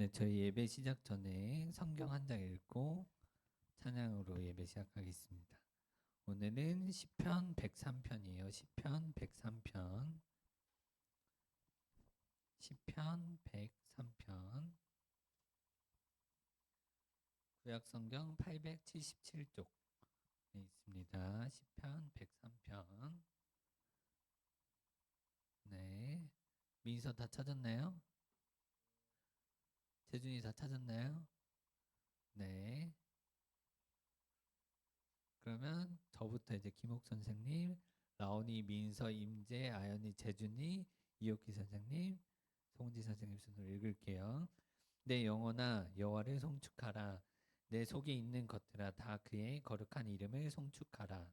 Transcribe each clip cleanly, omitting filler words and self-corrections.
네, 저희 예배 시작 전에 성경 한 장 읽고 찬양으로 예배 시작하겠습니다. 오늘은 시편 103편이에요. 시편 103편. 시편 103편. 구약 성경 877쪽에 있습니다. 시편 103편. 네. 민서 다 찾았나요? 재준이 다 찾았나요? 네. 그러면 저부터 이제 김옥 선생님, 라온이, 민서, 임재, 아연이, 재준이, 이옥희 선생님, 송지 선생님 순으로 읽을게요. 내 영혼아 여호와를 송축하라. 내 속에 있는 것들아 다 그의 거룩한 이름을 송축하라.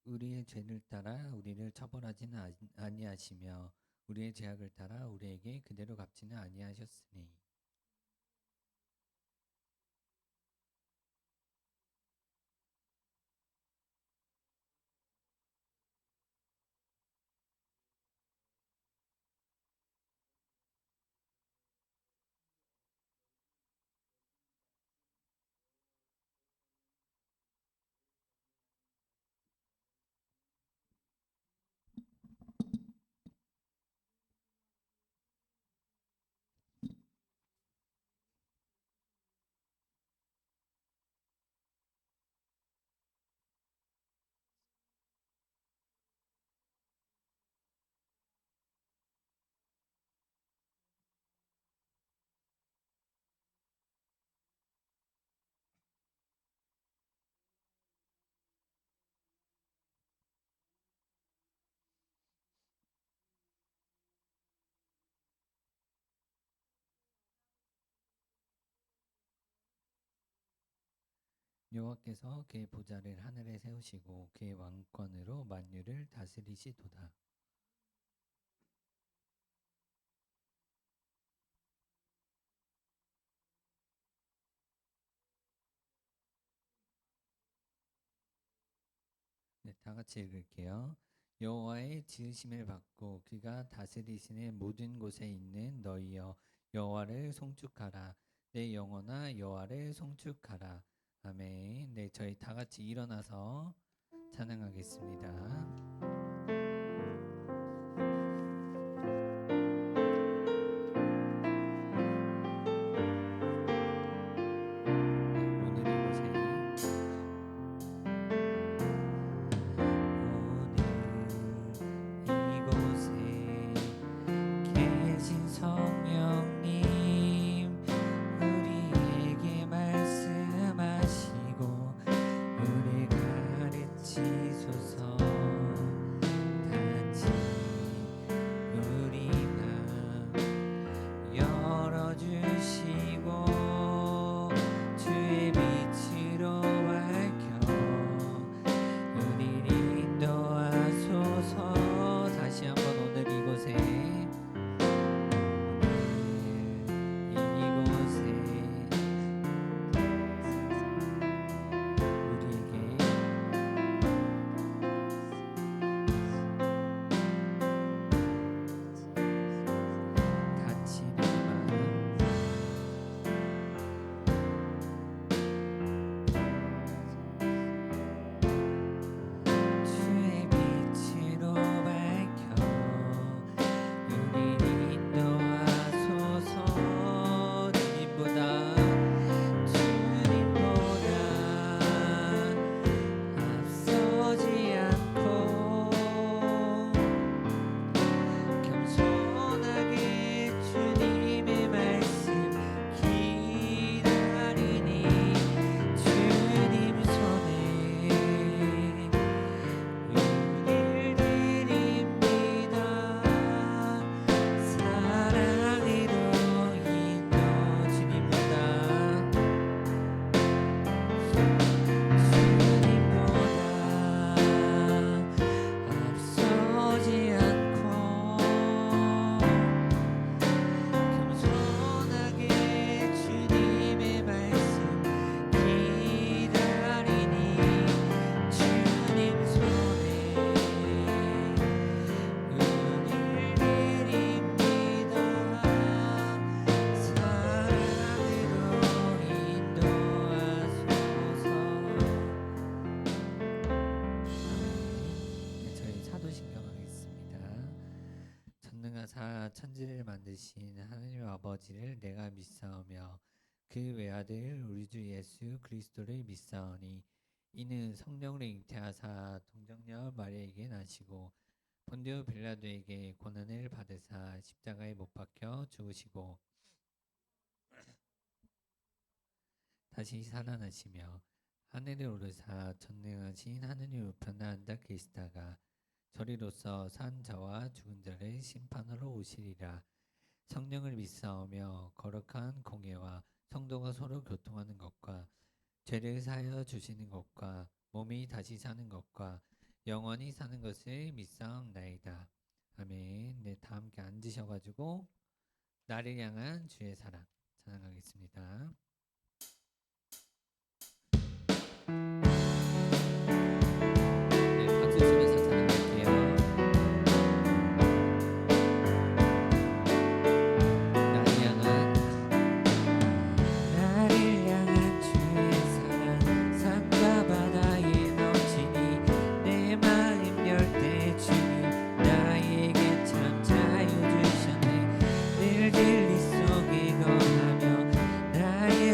우리의 죄를 따라 우리를 처벌하지는 아니하시며 우리의 죄악을 따라 우리에게 그대로 갚지는 아니하셨으니. 여호와께서 그의 보좌를 하늘에 세우시고 그의 왕권으로 만유를 다스리시도다. 네, 다 같이 읽을게요. 여호와의 지으심을 받고 그가 다스리시는 모든 곳에 있는 너희여 여호와를 송축하라. 내 영혼아 여호와를 송축하라. 아멘. 네, 저희 다 같이 일어나서 찬양하겠습니다. 우리 가르치소서. 천지를 만드신 하나님 아버지를 내가 믿사오며 그 외아들 우리 주 예수 그리스도를 믿사오니 이는 성령으로 잉태하사 동정녀 마리아에게 나시고 본디오 빌라도에게 고난을 받으사 십자가에 못 박혀 죽으시고 다시 살아나시며 하늘에 오르사 전능하신 하느님 우편에 앉아 계시다가 저리로서 산 자와 죽은 자를 심판하러 오시리라. 성령을 믿사오며 거룩한 공예와 성도가 서로 교통하는 것과 죄를 사하여 주시는 것과 몸이 다시 사는 것과 영원히 사는 것을 믿사옵나이다. 아멘. 네, 다 함께 앉으셔가지고 나를 향한 주의 사랑 찬양하겠습니다. 네, 박수 치면서 찬양할게요. 나를 향한 주의 사랑 산과 바다에 넘치니 내 마음 열 때 주님 나에게 참 자유 주셨네. 늘 진리 속에 거하며 나의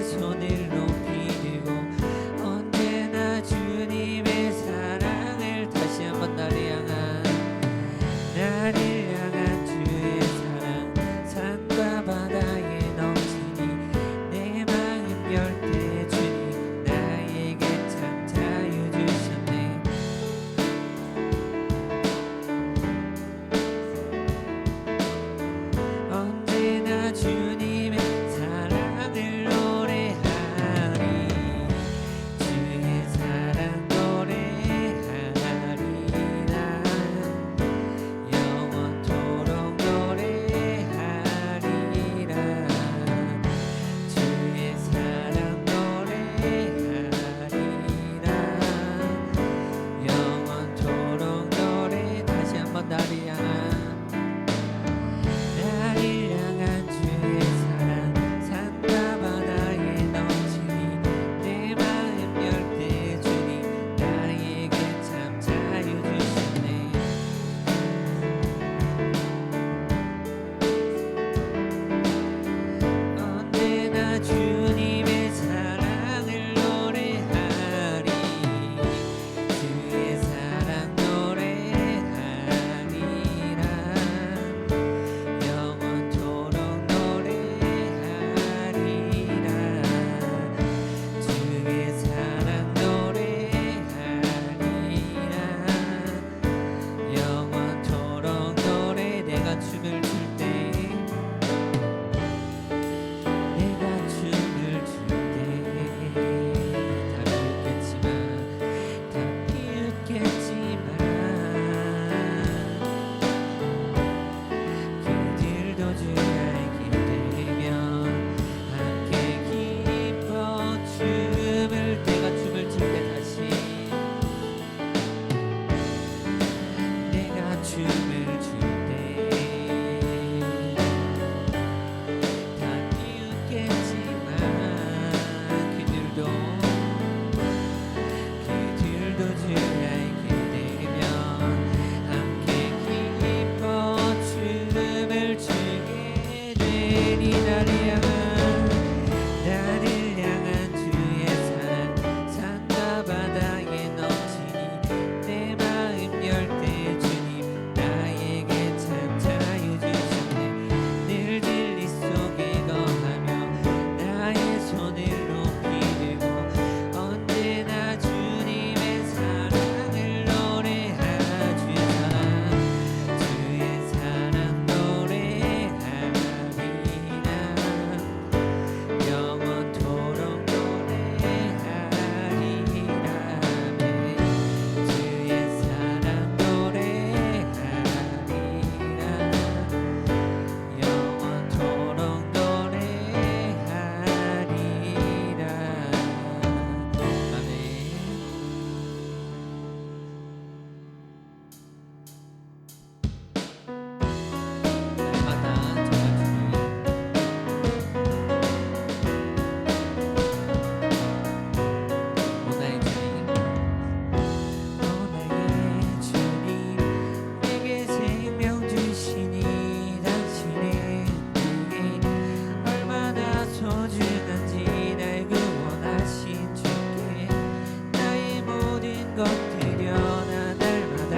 모든 것들여 나 날마다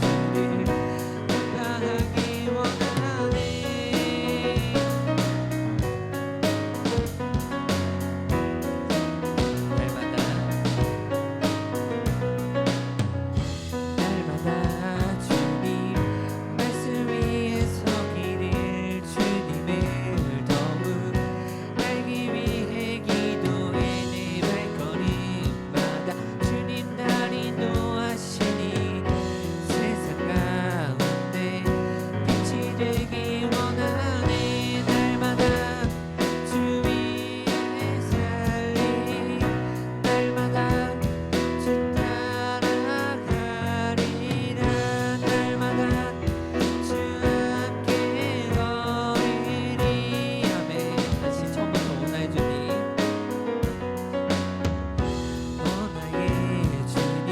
주를 평가하기 원하네. 날마다 주님 말씀 위에 서기를 주님을 더욱 알기 위해 기도해 내 발걸음마다 주님 날 인도하시니 세상 가운데 빛이 되기 원하네. 날마다 주 위에 살리 날마다 주 따라가리라. 날마다 주 함께 걸으리. 아멘. 다시 처음부터 오나의 주님, 오나의 주님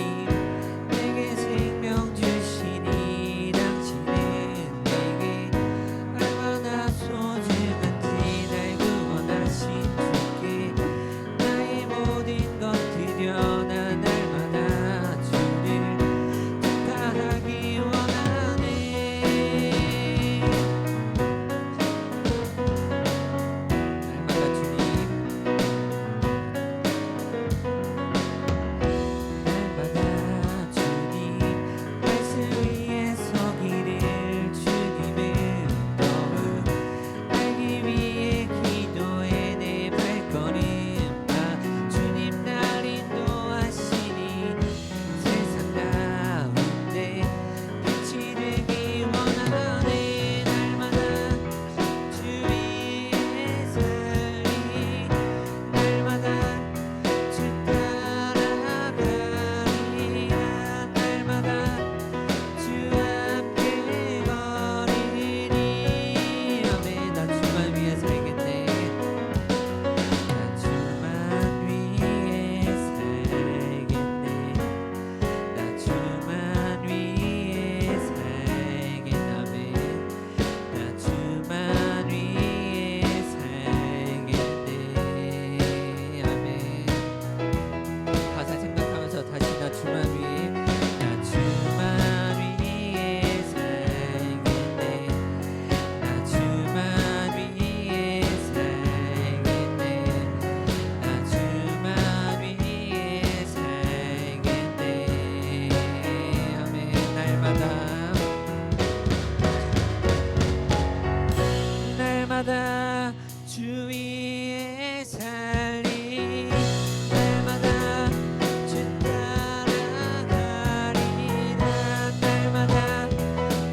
내게 생명 주시니 당신은 내게 얼마나 소중한지 날 구원하신 주께 나의 모든 것들여 나 날마다 주를 평가하기 원하네. 날마다 주님, 날마다 주님 말씀 위에 서기를 주님을 더욱 알기 위해 기도해 내 발걸음마 주님 날 인도하시니 세상 가운데 빛이 되기 원하네. 날마다 주 위에 살리 날마다 주 따라가리라. 날마다 주 함께 걸으리. 아멘. 나 주만 위해 살겠네. 나 주만 위해 살겠네. 나 주만 위해 살겠네. 나 주만 위해 살겠네. 아멘. 가사 생각하면서 다시 나 주만 위해, 나 주만 위해 살겠네. 나 주만 위해 살겠네. 나 주만 위해 살겠네. 아멘. 날마다 주 위에 살리 날마다 주 따라가리라. 날마다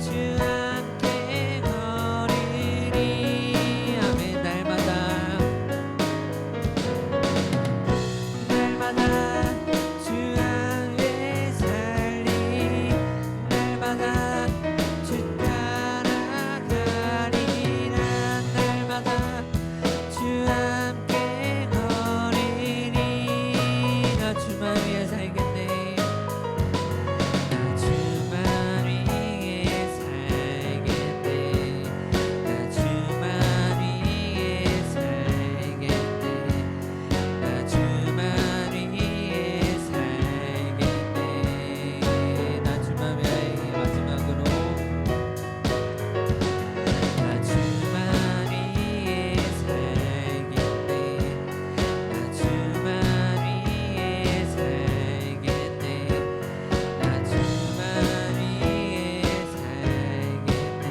주 함께 걸으리. 아멘. 날마다 주 안에 살리 날마다 주 따라가리라. 날마다 주 함께 걸으리. 나 주만 위해 살겠네. 나 주만 위해 살겠네. 나 주만 위해 살겠네. 나 주만 위해 살겠네. 나 주만 위해 마지막으로 나 주만 위해 살겠네. 나 주만 위해 살겠네. 나 주만 위해 살겠네.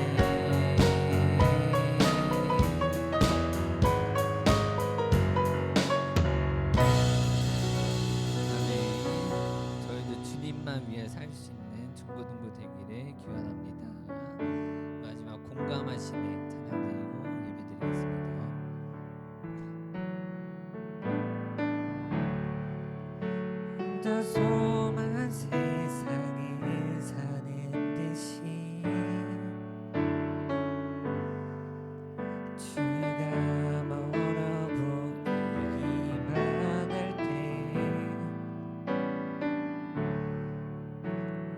저희도 주님만 위해 살 수 있는 중고등부 되기를 기원합니다. 마지막 공감하시는 찬양 드리고 예배드리겠습니다. 다소만 세상에 사는 듯이 주가 멀어 보이기만 할 때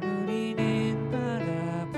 우리는 바라보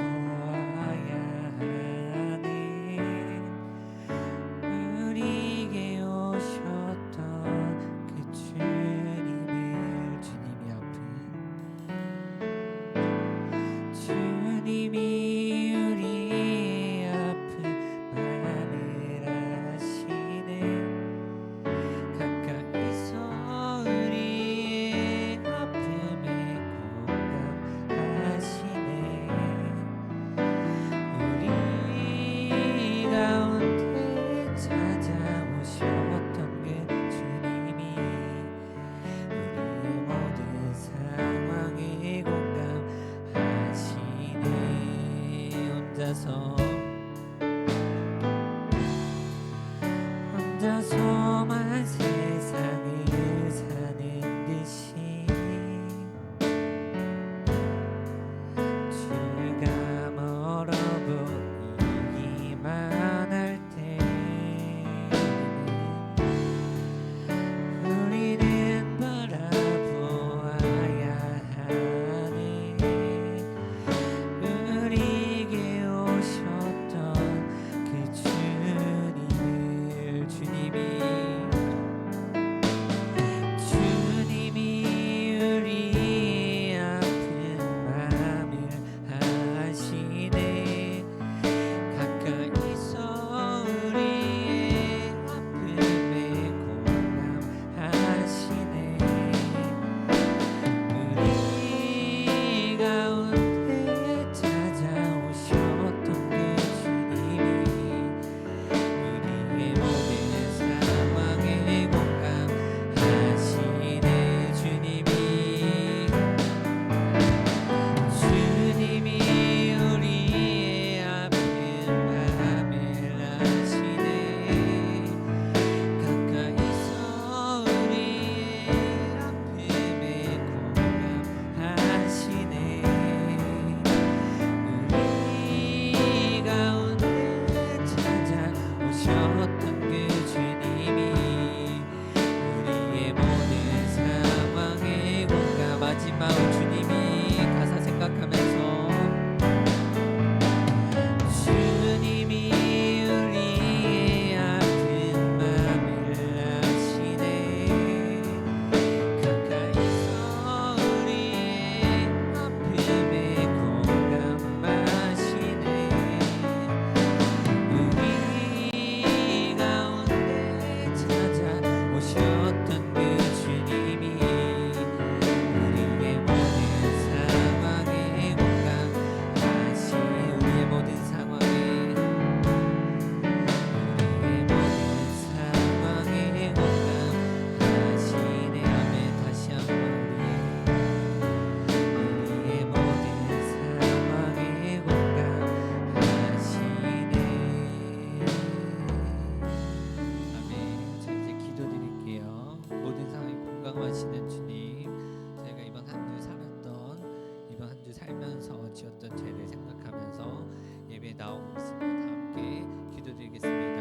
살면서 지었던 죄를 생각하면서 예배 나오고 있습니다. 다 함께 기도드리겠습니다.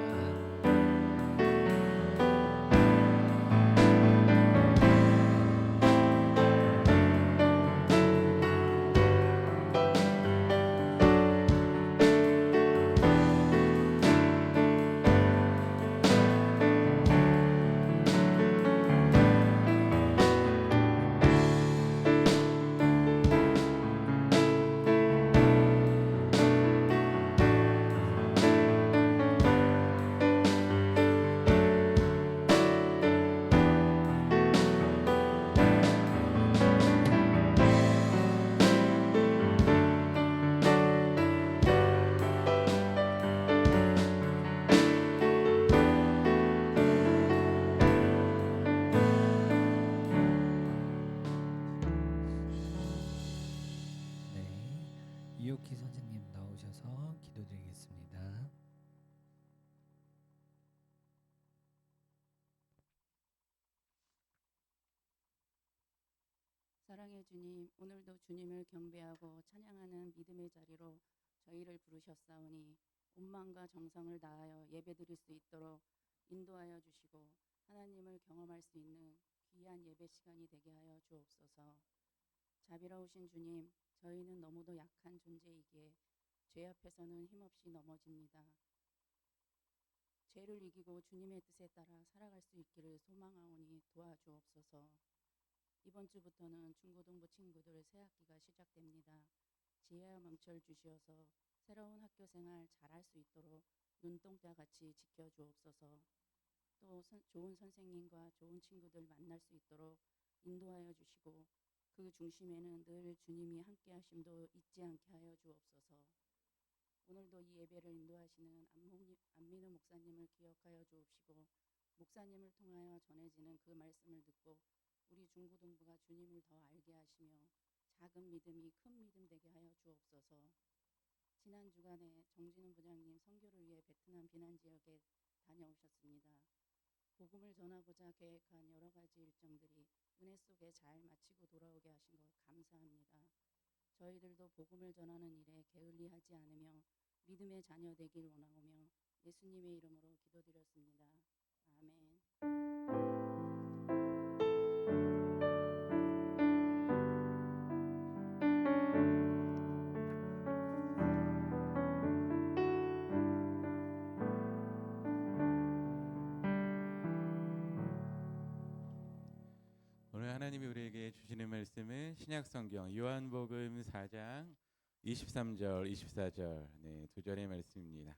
네, 이옥희 선생님 나오셔서 기도드리겠습니다. 사랑의 주님, 오늘도 주님을 경배하고 찬양하는 믿음의 자리로 저희를 부르셨사오니 온 마음과 정성을 다하여 예배드릴 수 있도록 인도하여 주시고 하나님을 경험할 수 있는 귀한 예배 시간이 되게 하여 주옵소서. 자비로우신 주님, 저희는 너무도 약한 존재이기에 죄 앞에서는 힘없이 넘어집니다. 죄를 이기고 주님의 뜻에 따라 살아갈 수 있기를 소망하오니 도와주옵소서. 이번 주부터는 중고등부 친구들 새학기가 시작됩니다. 지혜와 명철 주시어서 새로운 학교 생활 잘할 수 있도록 눈동자같이 지켜주옵소서. 또 좋은 선생님과 좋은 친구들 만날 수 있도록 인도하여 주시고 그 중심에는 늘 주님이 함께 하심도 잊지 않게 하여 주옵소서. 오늘도 이 예배를 인도하시는 안민우 목사님을 기억하여 주옵시고 목사님을 통하여 전해지는 그 말씀을 듣고 우리 중고등부가 주님을 더 알게 하시며 작은 믿음이 큰 믿음 되게 하여 주옵소서. 지난 주간에 정진훈 부장님 선교를 위해 베트남 비난 지역에 다녀오셨습니다. 복음을 전하고자 계획한 여러 가지 일정들이 은혜 속에 잘 마치고 돌아오게 하신 것 감사합니다. 저희들도 복음을 전하는 일에 게을리하지 않으며 믿음의 자녀 되길 원하오며 예수님의 이름으로 기도드렸습니다. 아멘. 오늘 하나님이 우리에게 주시는 말씀은 신약성경 요한복음 4장 23절 24절 두 절의 말씀입니다.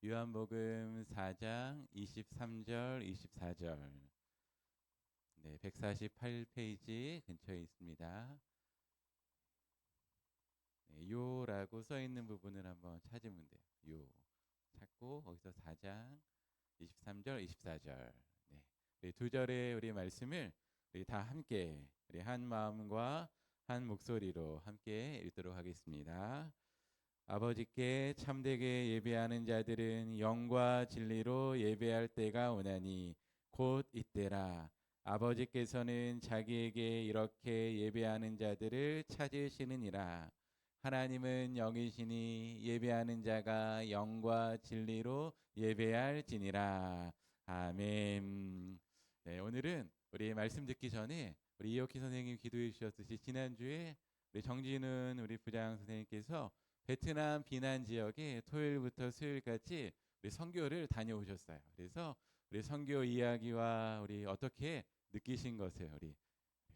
요한복음 4장 23절 24절 148페이지 근처에 있습니다. 요라고 써있는 부분을 한번 찾으면 돼요. 요 찾고 거기서 4장 23절 24절 두 절의 우리 말씀을 우리 다 함께 우리 한 마음과 한 목소리로 함께 읽도록 하겠습니다. 아버지께 참되게 예배하는 자들은 영과 진리로 예배할 때가 오나니 곧 이때라. 아버지께서는 자기에게 이렇게 예배하는 자들을 찾으시느니라. 하나님은 영이시니 예배하는 자가 영과 진리로 예배할지니라. 아멘. 오늘은 우리 말씀 듣기 전에 우리 이옥희 선생님 기도해 주셨듯이 지난주에 우리 정진은 우리 부장 선생님께서 베트남 비난 지역에 토요일부터 수요일까지 우리 선교를 다녀오셨어요. 그래서 우리 선교 이야기와 우리 어떻게 느끼신 것을 우리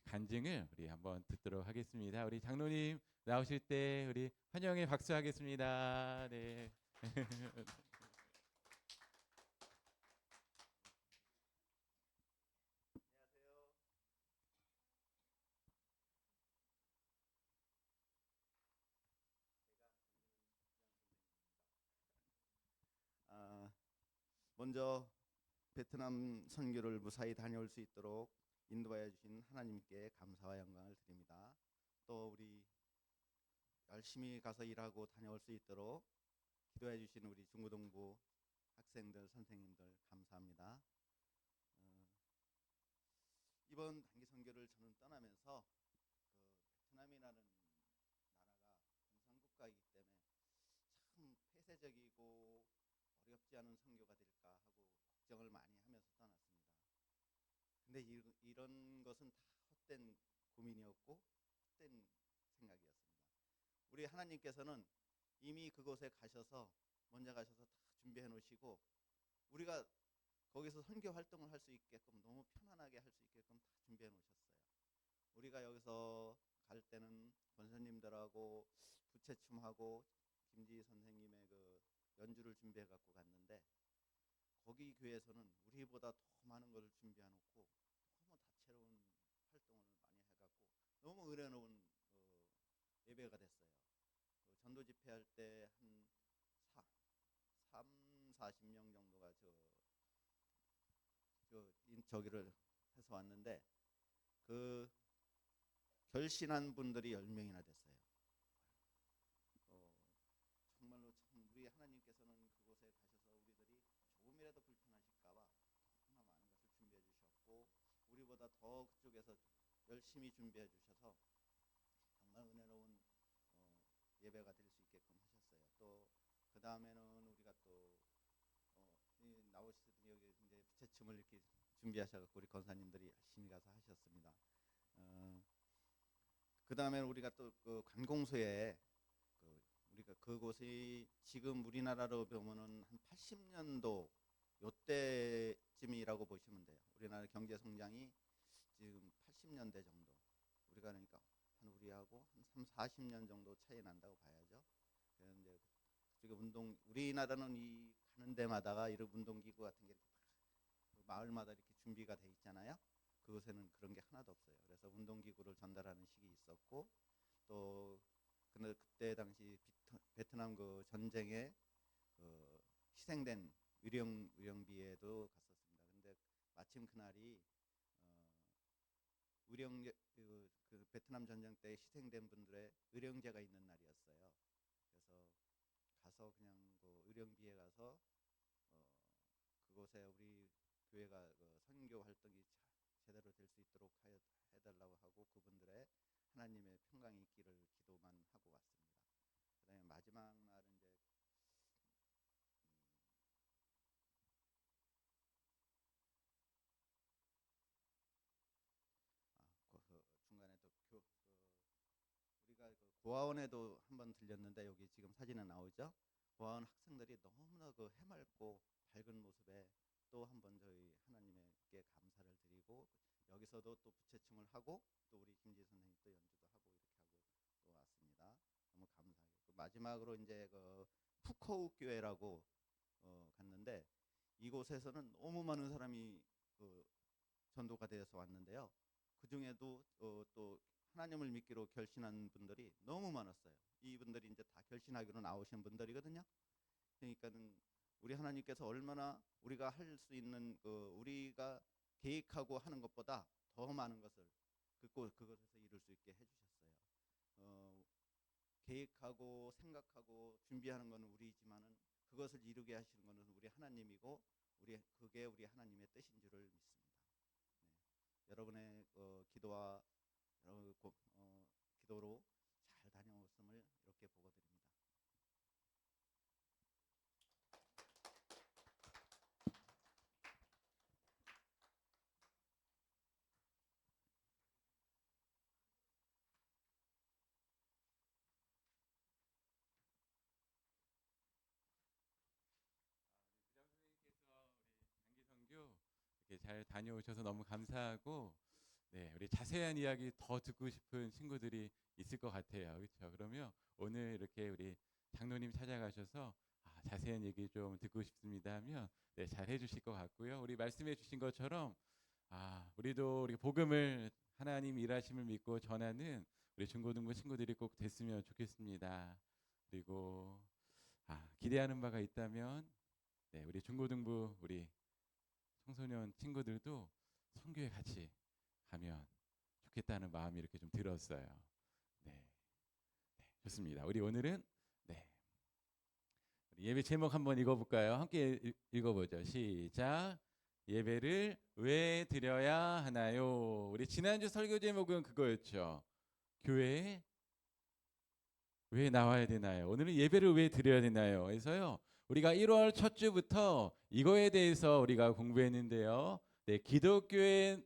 간증을 우리 한번 듣도록 하겠습니다. 우리 장로님 나오실 때 우리 환영의 박수하겠습니다. 네. 먼저 베트남 선교를 무사히 다녀올 수 있도록 인도하여 주신 하나님께 감사와 영광을 드립니다. 또 우리 열심히 가서 일하고 다녀올 수 있도록 기도해 주신 우리 중고등부 학생들, 선생님들 감사합니다. 이번 단기 선교를 저는 떠나면서 베트남이라는 나라가 체계적이고 어렵지 않은 선교가 될까 하고 걱정을 많이 하면서 떠났습니다. 근데 이런 것은 다 헛된 고민이었고 헛된 생각이었습니다. 우리 하나님께서는 이미 그곳에 가셔서 먼저 가셔서 다 준비해 놓으시고 우리가 거기서 선교 활동을 할 수 있게끔 너무 편안하게 할 수 있게끔 다 준비해 놓으셨어요. 우리가 여기서 갈 때는 권사님들하고 부채춤하고 김지희 선생님의 그 연주를 준비해 갖고 갔는데 거기 교회에서는 우리보다 더 많은 것을 준비해 놓고 너무 다채로운 활동을 많이 해 갖고 너무 은혜로운 예배가 됐어요. 전도 집회할 때 한 40명 정도가 저기를 해서 왔는데 그 결신한 분들이 10명이나 됐어요. 정말로 참 우리 하나님께서는 그곳에 가셔서 우리들이 조금이라도 불편하실까봐 너무나 많은 것을 준비해 주셨고 우리보다 더 그쪽에서 열심히 준비해 주셔서 정말 은혜로운 예배가 될 수 있게끔 하셨어요. 또 그 다음에는 우리가 또 나오시더니 여기 이제 부채춤을 이렇게 준비하셔갖고 우리 권사님들이 열심히 가서 하셨습니다. 그 다음에는 우리가 또 그 관공서에 우리가 그곳이 지금 우리나라로 보면은 한 80년도 요때쯤이라고 보시면 돼요. 우리나라 경제 성장이 지금 80년대 정도. 우리가 그러니까 한 우리하고 한 3, 40년 정도 차이 난다고 봐야죠. 그래서 이제 그쪽에 우리나라는 이 가는 데마다가 이런 운동기구 같은 게 이렇게 마을마다 이렇게 준비가 돼 있잖아요. 그곳에는 그런 게 하나도 없어요. 그래서 운동기구를 전달하는 식이 있었고 또 근데 그때 당시 베트남 그 전쟁에 희생된 의령비에도 갔었습니다. 근데 마침 그날이 그 베트남 전쟁 때 희생된 분들의 의령제가 있는 날이었어요. 그래서 가서 그냥 그 의령비에 가서 그곳에 우리 교회가 그 선교 활동이 제대로 될 수 있도록 해달라고 하고 그분들의 하나님의 평강이 있기를 기도만 하고 왔습니다. 그다음에 마지막 날은 이제 중간에 또 우리가 그 고아원에도 한번 들렸는데 여기 지금 사진에 나오죠. 고아원 학생들이 너무나 그 해맑고 밝은 모습에 또 한번 저희 하나님께 감사를 드리고 여기서도 또 부채춤을 하고 또 우리 김지 선생님 또 연주도 하고 이렇게 하고 또 왔습니다. 너무 감사하게. 마지막으로 이제 그 푸코우 교회라고 갔는데 이곳에서는 너무 많은 사람이 전도가 되어서 왔는데요. 그 중에도 또 하나님을 믿기로 결신한 분들이 너무 많았어요. 이분들이 이제 다 결신하기로 나오신 분들이거든요. 그러니까는 우리 하나님께서 얼마나 우리가 할 수 있는 우리가 계획하고 하는 것보다 더 많은 것을 그것에서 이룰 수 있게 해주셨어요. 계획하고 생각하고 준비하는 것은 우리지만은 그것을 이루게 하시는 것은 우리 하나님이고 그게 우리 하나님의 뜻인 줄을 믿습니다. 네. 여러분의 기도와 기도로 잘 다녀왔음을 이렇게 보고 드립니다. 부장 선생님께서 우리 장기 선교 이렇게 잘 다녀오셔서 너무 감사하고 네, 우리 자세한 이야기 더 듣고 싶은 친구들이 있을 것 같아요. 그렇죠? 그러면 오늘 이렇게 우리 장로님 찾아가셔서 자세한 얘기 좀 듣고 싶습니다 하면 네, 잘 해주실 것 같고요. 우리 말씀해 주신 것처럼 우리도 우리 복음을 하나님 일하심을 믿고 전하는 우리 중고등부 친구들이 꼭 됐으면 좋겠습니다. 그리고 기대하는 바가 있다면 네, 우리 중고등부 우리 청소년 친구들도 선교에 같이 가면 좋겠다는 마음이 이렇게 좀 들었어요. 네, 네 좋습니다. 우리 오늘은 네, 우리 예배 제목 한번 읽어볼까요? 함께 읽어보죠. 시작. 예배를 왜 드려야 하나요? 우리 지난주 설교 제목은 그거였죠. 교회의 왜 나와야 되나요? 오늘은 예배를 왜 드려야 되나요? 그래서요. 우리가 1월 첫 주부터 이거에 대해서 우리가 공부했는데요. 네, 기독교에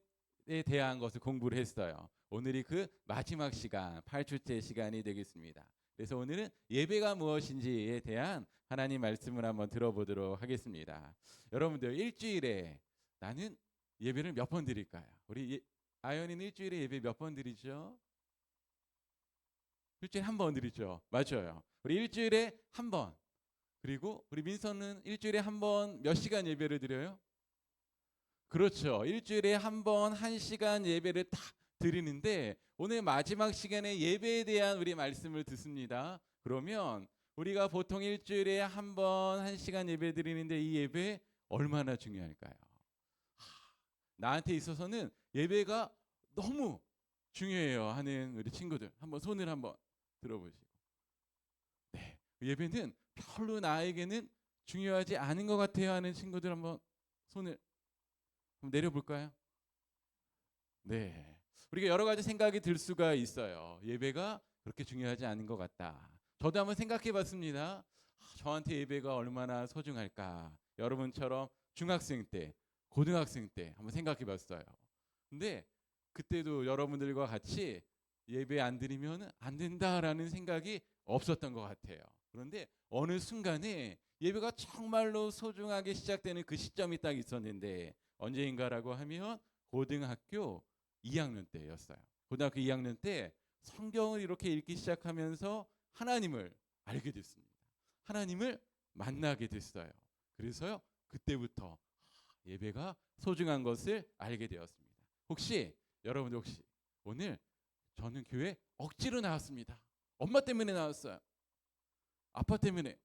대한 것을 공부를 했어요. 오늘이 그 마지막 시간, 8주째 시간이 되겠습니다. 그래서 오늘은 예배가 무엇인지에 대한 하나님 말씀을 한번 들어보도록 하겠습니다. 여러분들 일주일에 나는 예배를 몇 번 드릴까요? 우리 아연이는 일주일에 예배 몇 번 드리죠? 일주일에 한 번 드리죠. 맞아요. 우리 일주일에 한 번. 그리고 우리 민서는 일주일에 한 번 몇 시간 예배를 드려요? 그렇죠. 일주일에 한 번 1시간 예배를 딱 드리는데 오늘 마지막 시간에 예배에 대한 우리 말씀을 듣습니다. 그러면 우리가 보통 일주일에 한 번 1시간 예배 드리는데 이 예배 얼마나 중요할까요? 나한테 있어서는 예배가 너무 중요해요 하는 우리 친구들 한번 손을 한번 들어보시고, 네, 예배는 별로 나에게는 중요하지 않은 것 같아요 하는 친구들 한번 손을 한번 내려볼까요? 네, 우리가 여러 가지 생각이 들 수가 있어요. 예배가 그렇게 중요하지 않은 것 같다. 저도 한번 생각해봤습니다. 저한테 예배가 얼마나 소중할까. 여러분처럼 중학생 때, 고등학생 때 한번 생각해봤어요. 근데 그때도 여러분들과 같이 예배 안 드리면 안 된다라는 생각이 없었던 것 같아요. 그런데 어느 순간에 예배가 정말로 소중하게 시작되는 그 시점이 딱 있었는데 언제인가라고 하면 고등학교 2학년 때였어요. 고등학교 2학년 때 성경을 이렇게 읽기 시작하면서 하나님을 알게 됐습니다. 하나님을 만나게 됐어요. 그래서요, 그때부터 예배가 소중한 것을 알게 되었습니다. 혹시 여러분들 혹시 오늘 저는 교회 억지로 나왔습니다. 엄마 때문에 나왔어요. 아빠 때문에.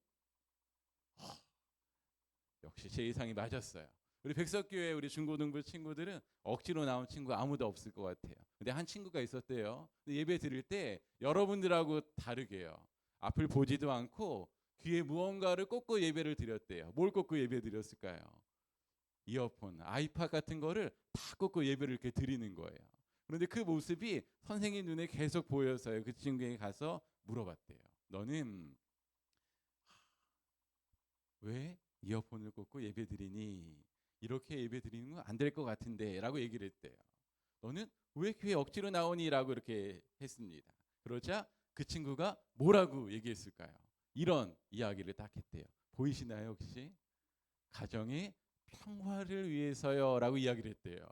역시 제 예상이 맞았어요. 우리 백석교회 우리 중고등부 친구들은 억지로 나온 친구 아무도 없을 것 같아요. 근데 한 친구가 있었대요. 예배 드릴 때 여러분들하고 다르게요. 앞을 보지도 않고 귀에 무언가를 꽂고 예배를 드렸대요. 뭘 꽂고 예배 드렸을까요? 이어폰, 아이팟 같은 거를 다 꽂고 예배를 이렇게 드리는 거예요. 그런데 그 모습이 선생님 눈에 계속 보여서요. 그 친구에게 가서 물어봤대요. 너는 왜 이어폰을 꽂고 예배 드리니? 이렇게 예배 드리는 건 안 될 것 같은데 라고 얘기를 했대요. 너는 왜 교회 억지로 나오니? 라고 이렇게 했습니다. 그러자 그 친구가 뭐라고 얘기했을까요? 이런 이야기를 딱 했대요. 보이시나요 혹시? 가정의 평화를 위해서요 라고 이야기를 했대요.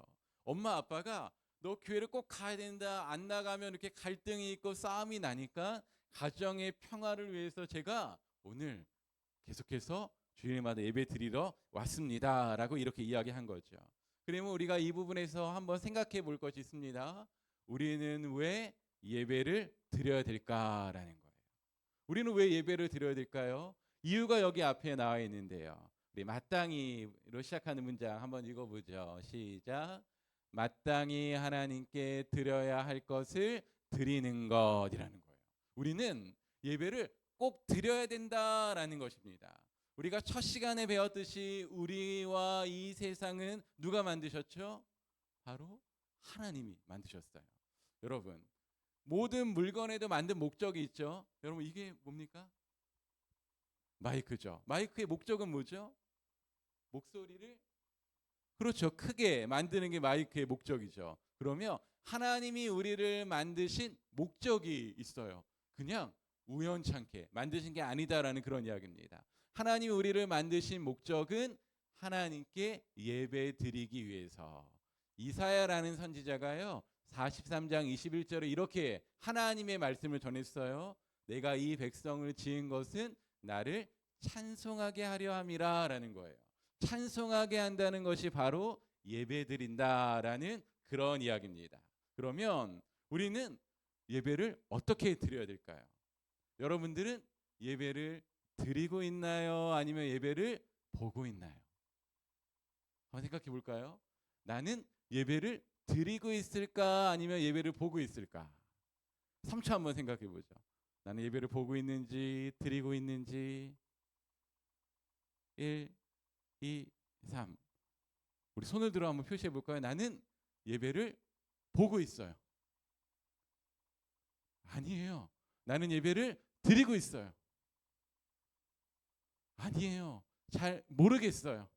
엄마 아빠가 너 교회를 꼭 가야 된다, 안 나가면 이렇게 갈등이 있고 싸움이 나니까 가정의 평화를 위해서 제가 오늘 계속해서 주일마다 예배 드리러 왔습니다 라고 이렇게 이야기한 거죠. 그러면 우리가 이 부분에서 한번 생각해 볼 것이 있습니다. 우리는 왜 예배를 드려야 될까라는 거예요. 우리는 왜 예배를 드려야 될까요? 이유가 여기 앞에 나와 있는데요. 우리 마땅히로 시작하는 문장 한번 읽어보죠. 시작. 마땅히 하나님께 드려야 할 것을 드리는 것이라는 거예요. 우리는 예배를 꼭 드려야 된다라는 것입니다. 우리가 첫 시간에 배웠듯이 우리와 이 세상은 누가 만드셨죠? 바로 하나님이 만드셨어요. 여러분, 모든 물건에도 만든 목적이 있죠. 여러분, 이게 뭡니까? 마이크죠. 마이크의 목적은 뭐죠? 목소리를, 그렇죠, 크게 만드는 게 마이크의 목적이죠. 그러면 하나님이 우리를 만드신 목적이 있어요. 그냥 우연찮게 만드신 게 아니다라는 그런 이야기입니다. 하나님이 우리를 만드신 목적은 하나님께 예배 드리기 위해서. 이사야라는 선지자가요 43장 21절에 이렇게 하나님의 말씀을 전했어요. 내가 이 백성을 지은 것은 나를 찬송하게 하려 함이라 라는 거예요. 찬송하게 한다는 것이 바로 예배 드린다라는 그런 이야기입니다. 그러면 우리는 예배를 어떻게 드려야 될까요? 여러분들은 예배를 드리고 있나요? 아니면 예배를 보고 있나요? 한번 생각해 볼까요? 나는 예배를 드리고 있을까? 아니면 예배를 보고 있을까? 3초 한번 생각해 보죠. 나는 예배를 보고 있는지 드리고 있는지. 1, 2, 3. 우리 손을 들어 한번 표시해 볼까요? 나는 예배를 보고 있어요. 아니에요. 나는 예배를 드리고 있어요? 아니에요. 잘 모르겠어요.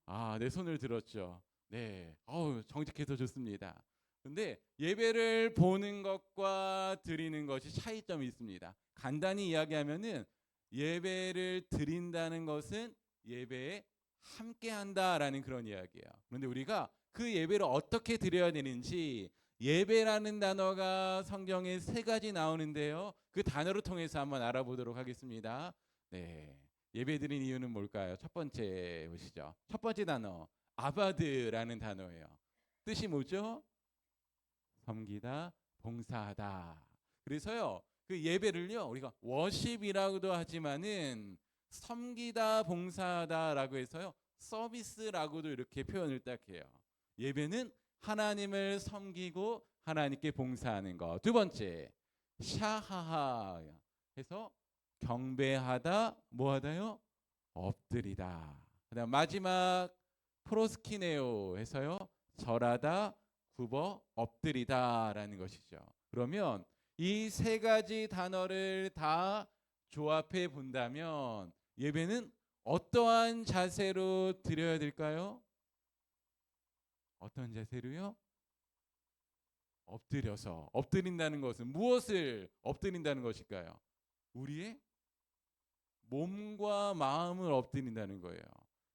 아, 내 손을 들었죠. 네. 정직해서 좋습니다. 근데 예배를 보는 것과 드리는 것이 차이점이 있습니다. 간단히 이야기하면은 예배를 드린다는 것은 예배에 함께 한다라는 그런 이야기예요. 그런데 우리가 그 예배를 어떻게 드려야 되는지, 예배라는 단어가 성경에 3가지 나오는데요. 그 단어를 통해서 한번 알아보도록 하겠습니다. 네. 예배 드린 이유는 뭘까요? 첫 번째 보시죠. 첫 번째 단어, 아바드라는 단어예요. 뜻이 뭐죠? 섬기다, 봉사하다. 그래서요, 그 예배를요, 우리가 워십이라고도 하지만은 섬기다, 봉사하다라고 해서요, 서비스라고도 이렇게 표현을 딱 해요. 예배는 하나님을 섬기고 하나님께 봉사하는 것. 두 번째, 샤하하 해서 경배하다, 뭐하다요? 엎드리다. 그다음 마지막 프로스키네오 해서요, 절하다, 굽어 엎드리다라는 것이죠. 그러면 이 3가지 단어를 다 조합해 본다면 예배는 어떠한 자세로 드려야 될까요? 어떤 자세로요? 엎드려서. 엎드린다는 것은 무엇을 엎드린다는 것일까요? 우리의 몸과 마음을 엎드린다는 거예요.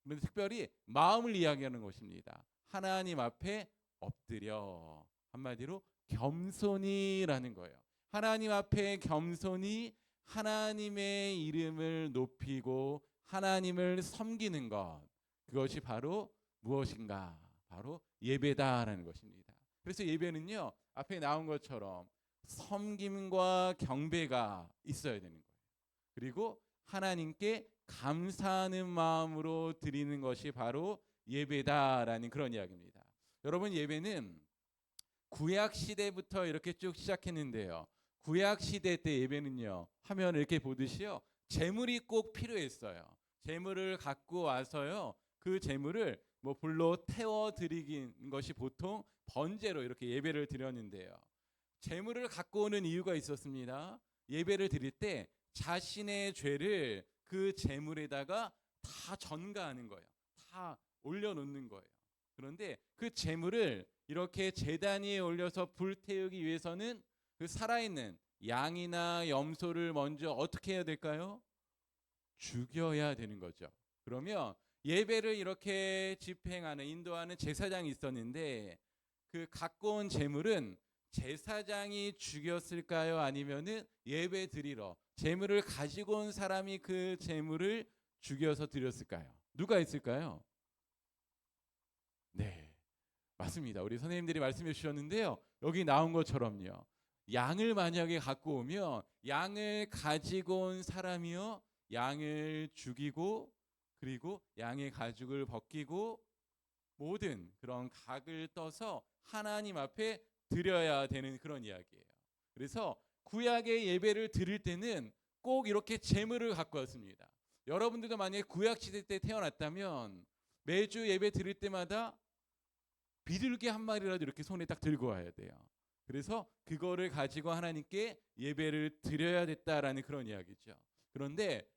그런데 특별히 마음을 이야기하는 것입니다. 하나님 앞에 엎드려. 한마디로 겸손이라는 거예요. 하나님 앞에 겸손히 하나님의 이름을 높이고 하나님을 섬기는 것. 그것이 바로 무엇인가? 바로 예배다라는 것입니다. 그래서 예배는요, 앞에 나온 것처럼 섬김과 경배가 있어야 되는 거예요. 그리고 하나님께 감사하는 마음으로 드리는 것이 바로 예배다라는 그런 이야기입니다. 여러분, 예배는 구약 시대부터 이렇게 쭉 시작했는데요. 구약 시대 때 예배는요, 화면을 이렇게 보듯이요, 제물이 꼭 필요했어요. 제물을 갖고 와서요, 그 제물을 뭐 불로 태워 드리는 것이 보통 번제로 이렇게 예배를 드렸는데요. 제물을 갖고 오는 이유가 있었습니다. 예배를 드릴 때 자신의 죄를 그 제물에다가 다 전가하는 거예요. 다 올려놓는 거예요. 그런데 그 제물을 이렇게 제단 위에 올려서 불태우기 위해서는 그 살아있는 양이나 염소를 먼저 어떻게 해야 될까요? 죽여야 되는 거죠. 그러면 예배를 이렇게 집행하는, 인도하는 제사장이 있었는데 그 갖고 온 제물은 제사장이 죽였을까요? 아니면은 예배 드리러 제물을 가지고 온 사람이 그 제물을 죽여서 드렸을까요? 누가 있을까요? 네, 맞습니다. 우리 선생님들이 말씀해 주셨는데요. 여기 나온 것처럼요. 양을 만약에 갖고 오면 양을 가지고 온 사람이요, 양을 죽이고 그리고 양의 가죽을 벗기고 모든 그런 각을 떠서 하나님 앞에 드려야 되는 그런 이야기예요. 그래서 구약의 예배를 드릴 때는 꼭 이렇게 제물을 갖고 왔습니다. 여러분들도 만약에 구약 시대 때 태어났다면 매주 예배 드릴 때마다 비둘기 한 마리라도 이렇게 손에 딱 들고 와야 돼요. 그래서 그거를 가지고 하나님께 예배를 드려야 됐다라는 그런 이야기죠. 그런데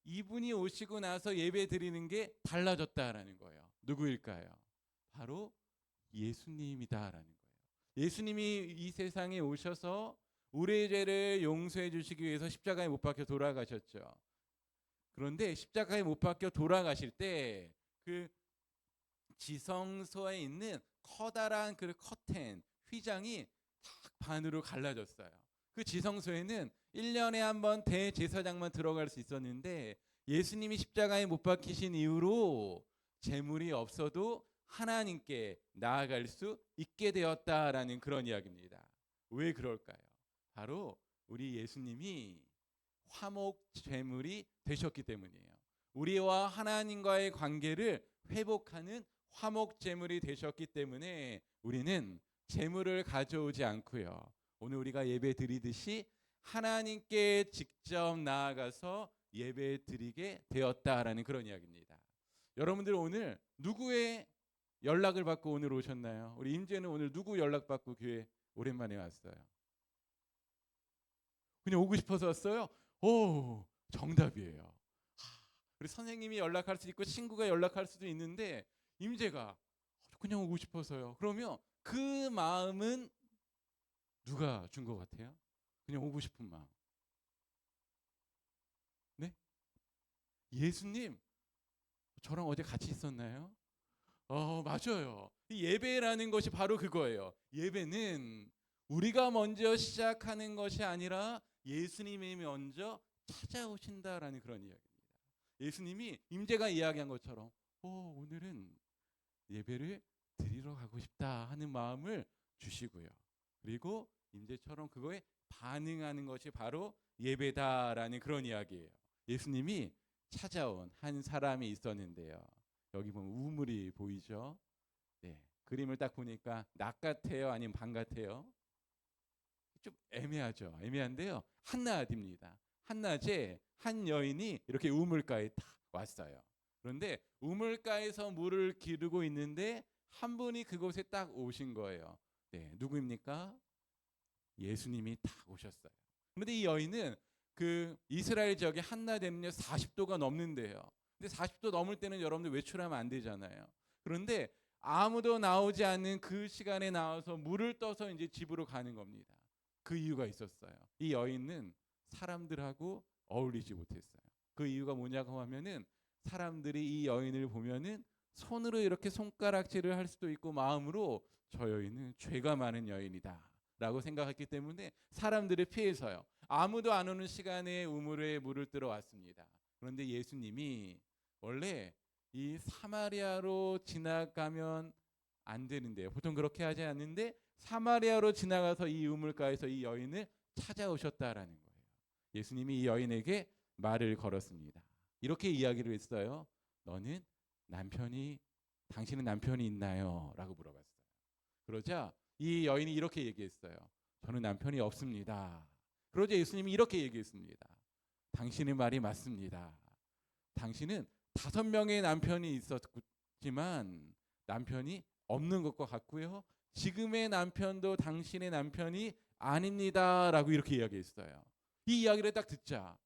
이분이 오시고 나서 예배 드리는 게 달라졌다라는 거예요. 누구일까요? 바로 예수님이다라는 거예요. 예수님이 이 세상에 오셔서 우리의 죄를 용서해 주시기 위해서 십자가에 못 박혀 돌아가셨죠. 그런데 십자가에 못 박혀 돌아가실 때 그 지성소에 있는 커다란 그 커튼, 휘장이 탁 반으로 갈라졌어요. 그 지성소에는 1년에 한 번 대제사장만 들어갈 수 있었는데 예수님이 십자가에 못 박히신 이후로 재물이 없어도 하나님께 나아갈 수 있게 되었다라는 그런 이야기입니다. 왜 그럴까요? 바로 우리 예수님이 화목 제물이 되셨기 때문이에요. 우리와 하나님과의 관계를 회복하는 화목 제물이 되셨기 때문에 우리는 제물을 가져오지 않고요. 오늘 우리가 예배 드리듯이 하나님께 직접 나아가서 예배 드리게 되었다라는 그런 이야기입니다. 여러분들 오늘 누구의 연락을 받고 오늘 오셨나요? 우리 임재는 오늘 누구 연락 받고 교회 오랜만에 왔어요? 그냥 오고 싶어서 왔어요? 오, 정답이에요. 우리 선생님이 연락할 수도 있고 친구가 연락할 수도 있는데 임재가 그냥 오고 싶어서요. 그러면 그 마음은 누가 준 것 같아요? 그냥 오고 싶은 마음. 네? 예수님, 저랑 어제 같이 있었나요? 맞아요. 이 예배라는 것이 바로 그거예요. 예배는 우리가 먼저 시작하는 것이 아니라 예수님이 먼저 찾아오신다라는 그런 이야기입니다. 예수님이 임재가 이야기한 것처럼 오늘은 예배를 드리러 가고 싶다 하는 마음을 주시고요. 그리고 임재처럼 그거에 반응하는 것이 바로 예배다라는 그런 이야기예요. 예수님이 찾아온 한 사람이 있었는데요. 여기 보면 우물이 보이죠? 네, 그림을 딱 보니까 낮 같아요, 아니면 밤 같아요? 좀 애매하죠. 애매한데요. 한낮입니다. 한낮에 한 여인이 이렇게 우물가에 딱 왔어요. 그런데 우물가에서 물을 기르고 있는데 한 분이 그곳에 딱 오신 거예요. 네, 누구입니까? 예수님이 딱 오셨어요. 그런데 이 여인은 그 이스라엘 지역에 한낮에는요 40도가 넘는데요. 근데 40도 넘을 때는 여러분들 외출하면 안 되잖아요. 그런데 아무도 나오지 않는 그 시간에 나와서 물을 떠서 이제 집으로 가는 겁니다. 그 이유가 있었어요. 이 여인은 사람들하고 어울리지 못했어요. 그 이유가 뭐냐고 하면은 사람들이 이 여인을 보면은 손으로 이렇게 손가락질을 할 수도 있고 마음으로 저 여인은 죄가 많은 여인이다 라고 생각했기 때문에 사람들을 피해서요. 아무도 안 오는 시간에 우물에 물을 뜨러 왔습니다. 그런데 예수님이 원래 이 사마리아로 지나가면 안 되는데요. 보통 그렇게 하지 않는데 사마리아로 지나가서 이 우물가에서 이 여인을 찾아오셨다라는 거예요. 예수님이 이 여인에게 말을 걸었습니다. 이렇게 이야기를 했어요. 너는 당신은 남편이 있나요? 라고 물어봤어요. 그러자 이 여인이 이렇게 얘기했어요. 저는 남편이 없습니다. 그러자 예수님이 이렇게 얘기했습니다. 당신의 말이 맞습니다. 당신은 5명의 남편이 있었지만 남편이 없는 것과 같고요. 지금의 남편도 당신의 남편이 아닙니다. 라고 이렇게 이야기했어요. 이 이야기를 딱 듣자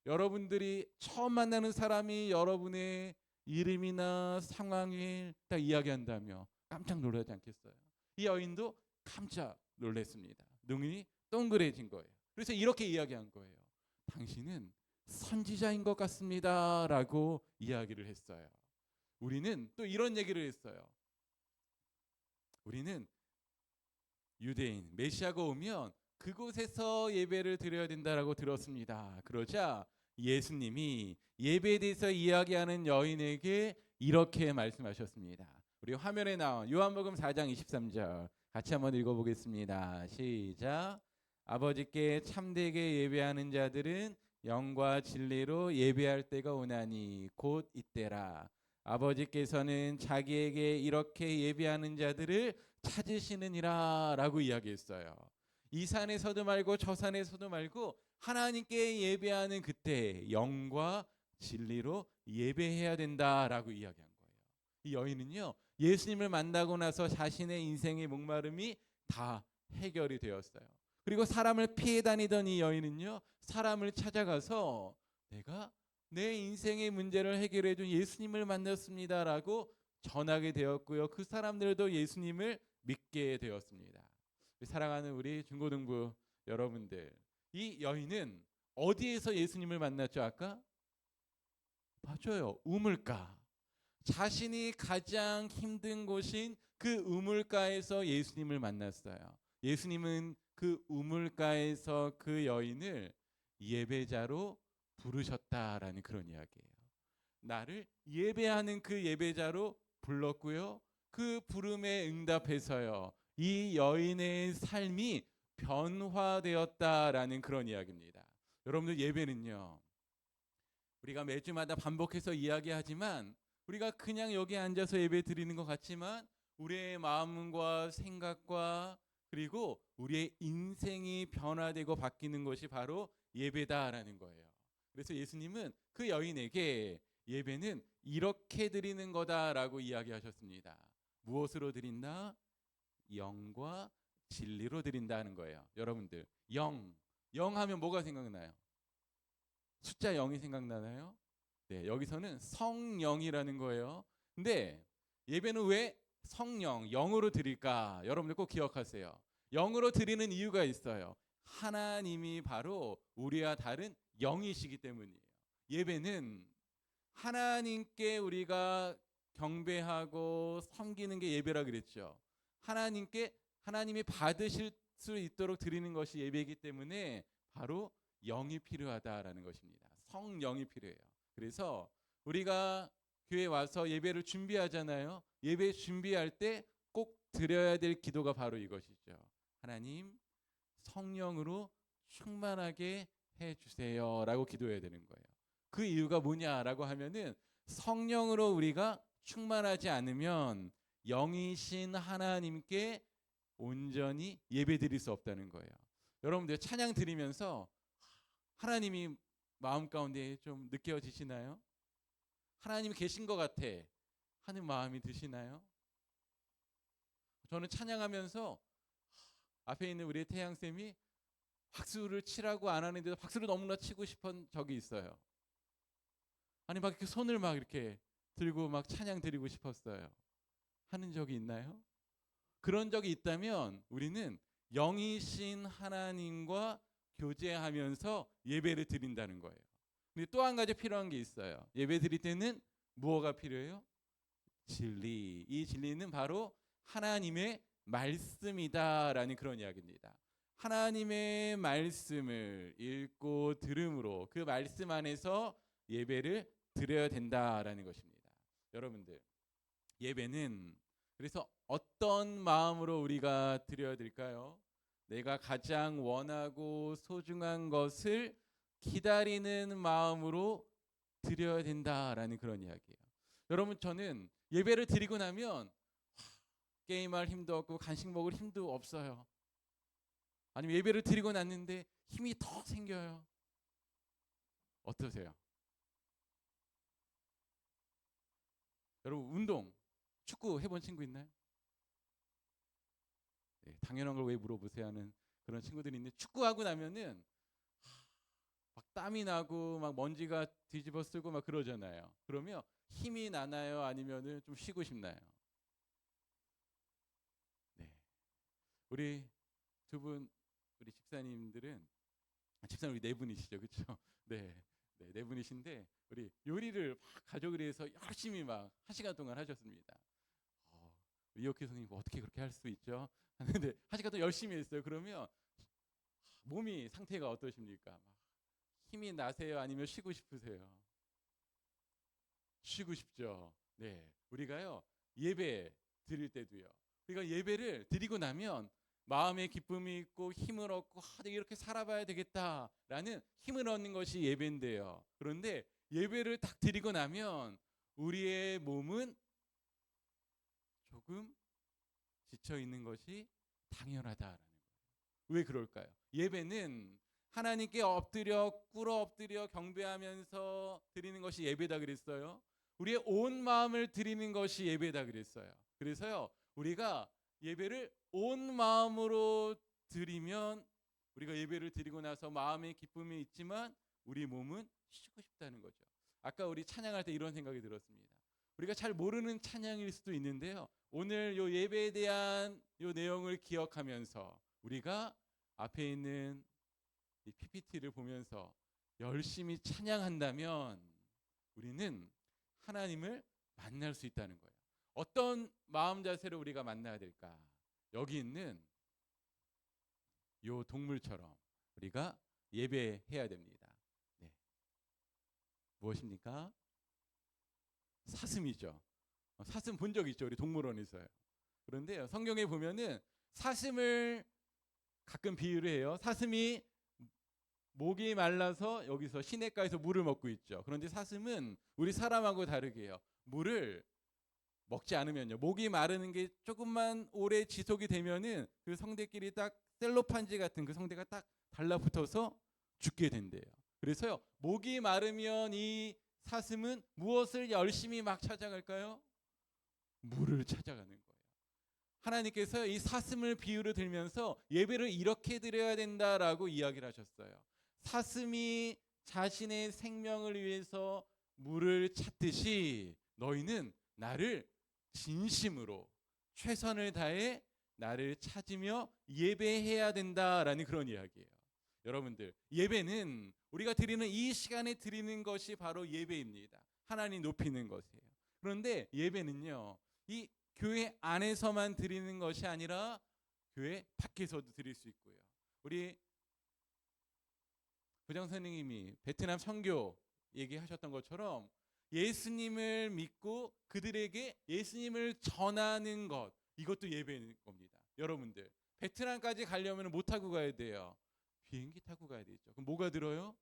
여러분들이 처음 만나는 사람이 여러분의 이름이나 상황을 딱 이야기한다며 깜짝 놀라지 않겠어요? 이 여인도 깜짝 놀랐습니다. 눈이 동그래진 거예요. 그래서 이렇게 이야기한 거예요. 당신은 선지자인 것 같습니다. 라고 이야기를 했어요. 우리는 또 이런 얘기를 했어요. 우리는 유대인, 메시아가 오면 그곳에서 예배를 드려야 된다라고 들었습니다. 그러자 예수님이 예배에 대해서 이야기하는 여인에게 이렇게 말씀하셨습니다. 우리 화면에 나온 요한복음 4장 23절 같이 한번 읽어보겠습니다. 시작. 아버지께 참되게 예배하는 자들은 영과 진리로 예배할 때가 오나니 곧 이때라. 아버지께서는 자기에게 이렇게 예배하는 자들을 찾으시느니라 라고 이야기했어요. 이 산에서도 말고 저 산에서도 말고 하나님께 예배하는 그때 영과 진리로 예배해야 된다라고 이야기한 거예요. 이 여인은요 예수님을 만나고 나서 자신의 인생의 목마름이 다 해결이 되었어요. 그리고 사람을 피해 다니던 이 여인은요 사람을 찾아가서 내가 내 인생의 문제를 해결해 준 예수님을 만났습니다라고 전하게 되었고요. 그 사람들도 예수님을 믿게 되었습니다. 사랑하는 우리 중고등부 여러분들, 이 여인은 어디에서 예수님을 만났죠? 아까? 맞아요. 우물가. 자신이 가장 힘든 곳인 그 우물가에서 예수님을 만났어요. 예수님은 그 우물가에서 그 여인을 예배자로 부르셨다라는 그런 이야기예요. 나를 예배하는 그 예배자로 불렀고요. 그 부름에 응답해서요. 이 여인의 삶이 변화되었다라는 그런 이야기입니다. 여러분들 예배는요. 우리가 매주마다 반복해서 이야기하지만 우리가 그냥 여기 앉아서 예배 드리는 것 같지만 우리의 마음과 생각과 그리고 우리의 인생이 변화되고 바뀌는 것이 바로 예배다라는 거예요. 그래서 예수님은 그 여인에게 예배는 이렇게 드리는 거다라고 이야기하셨습니다. 무엇으로 드린다? 영과 진리로 드린다는 거예요. 여러분들 영, 영 하면 뭐가 생각나요? 숫자 0이 생각나나요? 네, 여기서는 성령이라는 거예요. 근데 예배는 왜 성령, 영으로 드릴까? 여러분들 꼭 기억하세요. 영으로 드리는 이유가 있어요. 하나님이 바로 우리와 다른 영이시기 때문이에요. 예배는 하나님께 우리가 경배하고 섬기는 게 예배라 그랬죠. 하나님께 하나님이 받으실 수 있도록 드리는 것이 예배이기 때문에 바로 영이 필요하다라는 것입니다. 성령이 필요해요. 그래서 우리가 교회 와서 예배를 준비하잖아요. 예배 준비할 때 꼭 드려야 될 기도가 바로 이것이죠. 하나님, 성령으로 충만하게 해 주세요라고 기도해야 되는 거예요. 그 이유가 뭐냐라고 하면은 성령으로 우리가 충만하지 않으면 영이신 하나님께 온전히 예배드릴 수 없다는 거예요. 여러분들 찬양 드리면서 하나님이 마음 가운데 좀 느껴지시나요? 하나님이 계신 것 같아 하는 마음이 드시나요? 저는 찬양하면서 앞에 있는 우리 태양쌤이 박수를 치라고 안 하는데도 박수를 너무나 치고 싶은 적이 있어요. 아니 막 이렇게 손을 막 이렇게 들고 막 찬양 드리고 싶었어요. 하는 적이 있나요? 그런 적이 있다면 우리는 영이신 하나님과 교제하면서 예배를 드린다는 거예요. 근데 또 한 가지 필요한 게 있어요. 예배 드릴 때는 무엇가 필요해요? 진리. 이 진리는 바로 하나님의 말씀이다라는 그런 이야기입니다. 하나님의 말씀을 읽고 들음으로 그 말씀 안에서 예배를 드려야 된다라는 것입니다. 여러분들, 예배는 그래서 어떤 마음으로 우리가 드려야 될까요? 내가 가장 원하고 소중한 것을 기다리는 마음으로 드려야 된다라는 그런 이야기예요. 여러분, 저는 예배를 드리고 나면 게임할 힘도 없고 간식 먹을 힘도 없어요. 아니면 예배를 드리고 났는데 힘이 더 생겨요. 어떠세요? 여러분, 운동, 축구 해본 친구 있나요? 네, 당연한 걸 왜 물어보세요 하는 그런 친구들이 있는데, 축구하고 나면은 막 땀이 나고 막 먼지가 뒤집어 쓰고 막 그러잖아요. 그러면 힘이 나나요? 아니면은 좀 쉬고 싶나요? 네. 우리 두 분, 우리 집사님들은 집사님 우리 네 분이시죠, 그렇죠? 네, 네 분이신데 우리 요리를 막 가족을 위해서 열심히 막 1시간 동안 하셨습니다. 이옥희 선생님 어떻게 그렇게 할 수 있죠? 하는데 1시간 동안 열심히 했어요. 그러면 몸이 상태가 어떠십니까? 막 힘이 나세요? 아니면 쉬고 싶으세요? 쉬고 싶죠. 네, 우리가요 예배 드릴 때도요. 우리가 예배를 드리고 나면 마음의 기쁨이 있고 힘을 얻고 내가 이렇게 살아봐야 되겠다라는 힘을 얻는 것이 예배인데요. 그런데 예배를 딱 드리고 나면 우리의 몸은 조금 지쳐 있는 것이 당연하다라는 거예요. 왜 그럴까요? 예배는 하나님께 엎드려 꿇어 엎드려 경배하면서 드리는 것이 예배다 그랬어요. 우리의 온 마음을 드리는 것이 예배다 그랬어요. 그래서요, 우리가 예배를 온 마음으로 드리면 우리가 예배를 드리고 나서 마음의 기쁨이 있지만 우리 몸은 쉬고 싶다는 거죠. 아까 우리 찬양할 때 이런 생각이 들었습니다. 우리가 잘 모르는 찬양일 수도 있는데요. 오늘 요 예배에 대한 요 내용을 기억하면서 우리가 앞에 있는 이 PPT를 보면서 열심히 찬양한다면 우리는 하나님을 만날 수 있다는 거예요. 어떤 마음 자세로 우리가 만나야 될까? 여기 있는 요 동물처럼 우리가 예배해야 됩니다. 네. 무엇입니까? 사슴이죠. 사슴 본 적 있죠? 우리 동물원에서요. 그런데 성경에 보면은 사슴을 가끔 비유를 해요. 사슴이 목이 말라서 여기서 시냇가에서 물을 먹고 있죠. 그런데 사슴은 우리 사람하고 다르게 해요. 물을 먹지 않으면요, 목이 마르는 게 조금만 오래 지속이 되면은 그 성대끼리 딱 셀로판지 같은 그 성대가 딱 달라붙어서 죽게 된대요. 그래서요, 목이 마르면 이 사슴은 무엇을 열심히 막 찾아갈까요? 물을 찾아가는 거예요. 하나님께서 이 사슴을 비유로 들면서 예배를 이렇게 드려야 된다라고 이야기를 하셨어요. 사슴이 자신의 생명을 위해서 물을 찾듯이 너희는 나를 진심으로 최선을 다해 나를 찾으며 예배해야 된다라는 그런 이야기예요. 여러분들, 예배는 우리가 드리는 이 시간에 드리는 것이 바로 예배입니다. 하나님 높이는 것이에요. 그런데 예배는요, 이 교회 안에서만 드리는 것이 아니라 교회 밖에서도 드릴 수 있고요. 우리 부장 선생님이 베트남 선교 얘기하셨던 것처럼 예수님을 믿고 그들에게 예수님을 전하는 것, 이것도 예배인 겁니다. 여러분들, 베트남까지 가려면 못 타고 가야 돼요. 비행기 타고 가야 되죠. 그럼 뭐가 들어요?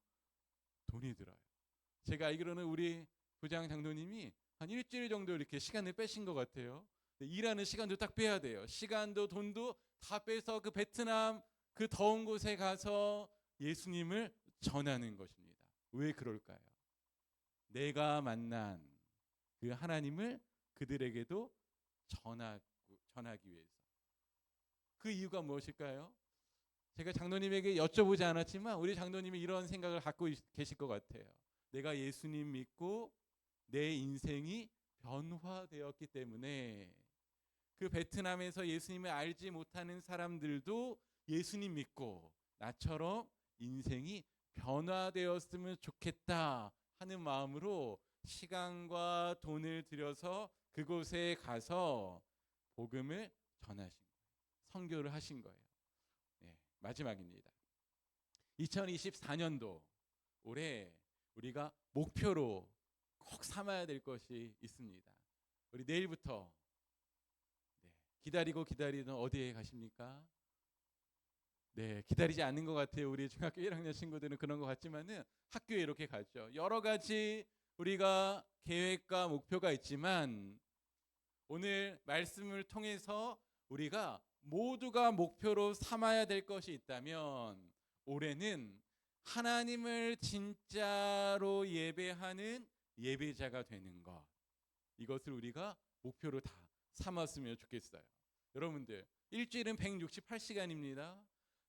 돈이 들어요. 제가 알기로는 우리 부장 장로님이 한 일주일 정도 이렇게 시간을 빼신 것 같아요. 일하는 시간도 딱 빼야 돼요. 시간도 돈도 다 빼서 그 베트남 그 더운 곳에 가서 예수님을 전하는 것입니다. 왜 그럴까요? 내가 만난 그 하나님을 그들에게도 전하기 위해서. 그 이유가 무엇일까요? 제가 장로님에게 여쭤보지 않았지만 우리 장로님이 이런 생각을 갖고 계실 것 같아요. 내가 예수님 믿고 내 인생이 변화되었기 때문에 그 베트남에서 예수님을 알지 못하는 사람들도 예수님 믿고 나처럼 인생이 변화되었으면 좋겠다 하는 마음으로 시간과 돈을 들여서 그곳에 가서 복음을 전하신 거예요. 선교를 하신 거예요. 네, 마지막입니다. 2024년도 올해 우리가 목표로 꼭 삼아야 될 것이 있습니다. 우리 내일부터 기다리고 기다리던 어디에 가십니까? 네, 기다리지 않는 것 같아요. 우리 중학교 1학년 친구들은 그런 것 같지만은 학교에 이렇게 가죠. 여러 가지 우리가 계획과 목표가 있지만 오늘 말씀을 통해서 우리가 모두가 목표로 삼아야 될 것이 있다면 올해는 하나님을 진짜로 예배하는 예배자가 되는 것, 이것을 우리가 목표로 다 삼았으면 좋겠어요. 여러분들, 일주일은 168시간입니다.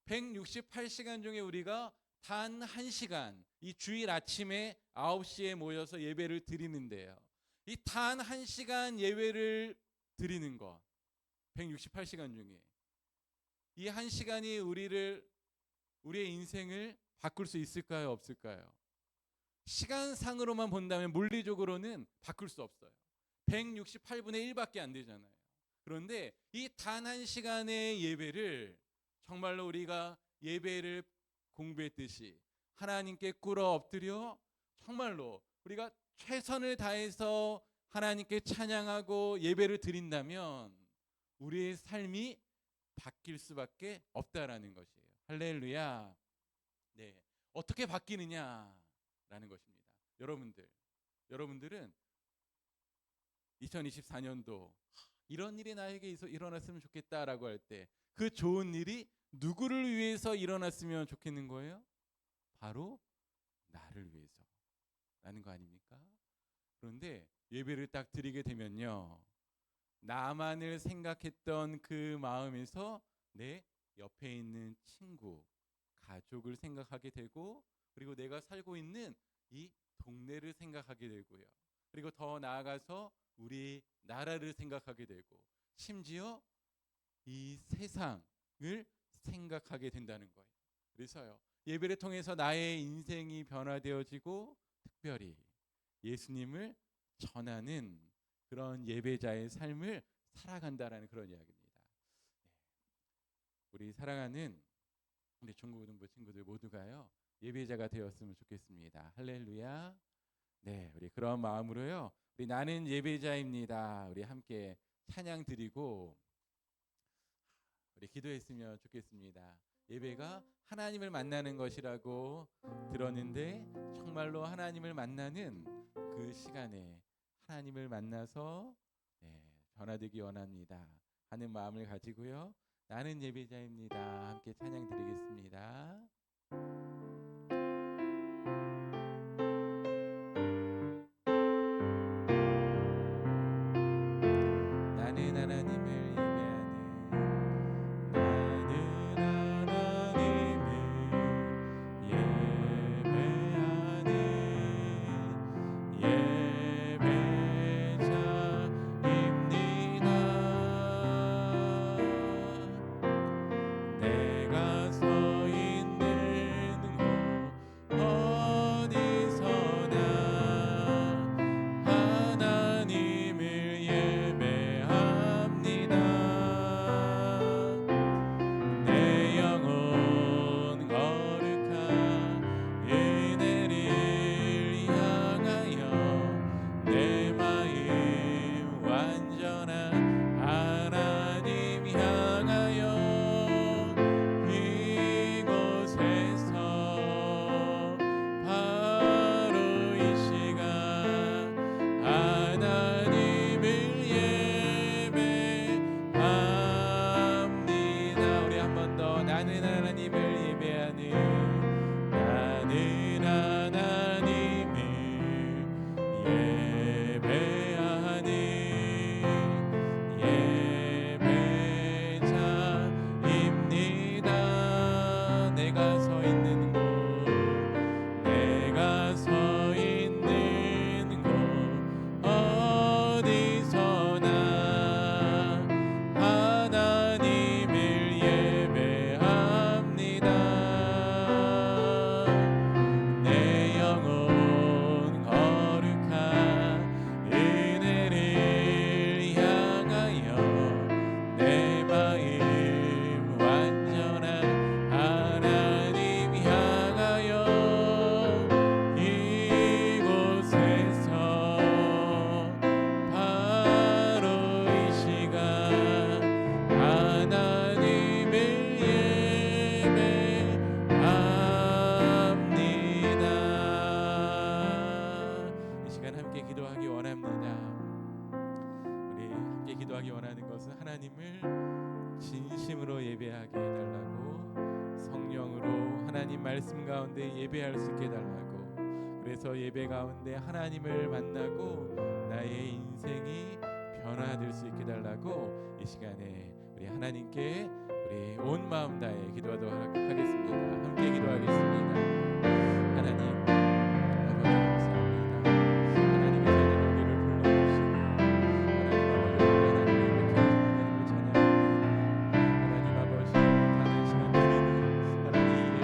168시간 중에 우리가 단 1시간, 이 주일 아침에 9시에 모여서 예배를 드리는데요. 이 단 1시간 예배를 드리는 것, 168시간 중에 이 1시간이 우리의 인생을 바꿀 수 있을까요? 없을까요? 시간상으로만 본다면 물리적으로는 바꿀 수 없어요. 168분의 1밖에 안 되잖아요. 그런데 이 단 1시간의 예배를 정말로 우리가 예배를 공부했듯이 하나님께 꿇어 엎드려 정말로 우리가 최선을 다해서 하나님께 찬양하고 예배를 드린다면 우리의 삶이 바뀔 수밖에 없다라는 것이에요. 할렐루야. 네, 어떻게 바뀌느냐라는 것입니다. 여러분들은 2024년도 이런 일이 나에게 일어났으면 좋겠다라고 할 때 그 좋은 일이 누구를 위해서 일어났으면 좋겠는 거예요? 바로 나를 위해서라는 거 아닙니까? 그런데 예배를 딱 드리게 되면요, 나만을 생각했던 그 마음에서 내 옆에 있는 친구, 가족을 생각하게 되고, 그리고 내가 살고 있는 이 동네를 생각하게 되고요. 그리고 더 나아가서 우리 나라를 생각하게 되고, 심지어 이 세상을 생각하게 된다는 거예요. 그래서요, 예배를 통해서 나의 인생이 변화되어지고 특별히 예수님을 전하는 그런 예배자의 삶을 살아간다라는 그런 이야기입니다. 우리 사랑하는 우리 중고등부 친구들 모두가요, 예배자가 되었으면 좋겠습니다. 할렐루야. 네, 우리 그런 마음으로요, 우리 나는 예배자입니다. 우리 함께 찬양 드리고 우리 기도했으면 좋겠습니다. 예배가 하나님을 만나는 것이라고 들었는데 정말로 하나님을 만나는 그 시간에 하나님을 만나서 변화되기 원합니다 하는 마음을 가지고요, 나는 예배자입니다. 함께 찬양 드리겠습니다. 나는 하나님을 예배하는 하나님 말씀 가운데 예배할 수 있게 달라고. 그래서 예배 가운데 하나님을 만나고 나의 인생이 변화될 수 있게 달라고 이 시간에 우리 하나님께 우리 온 마음 다해 기도하도록 하겠습니다. 함께 기도하겠습니다. 하나님 아버지 감사합니다. 하나님의 자녀를 우리를 불러주시고 하나님 아버지 하나님 시간 드리는 하나님 예배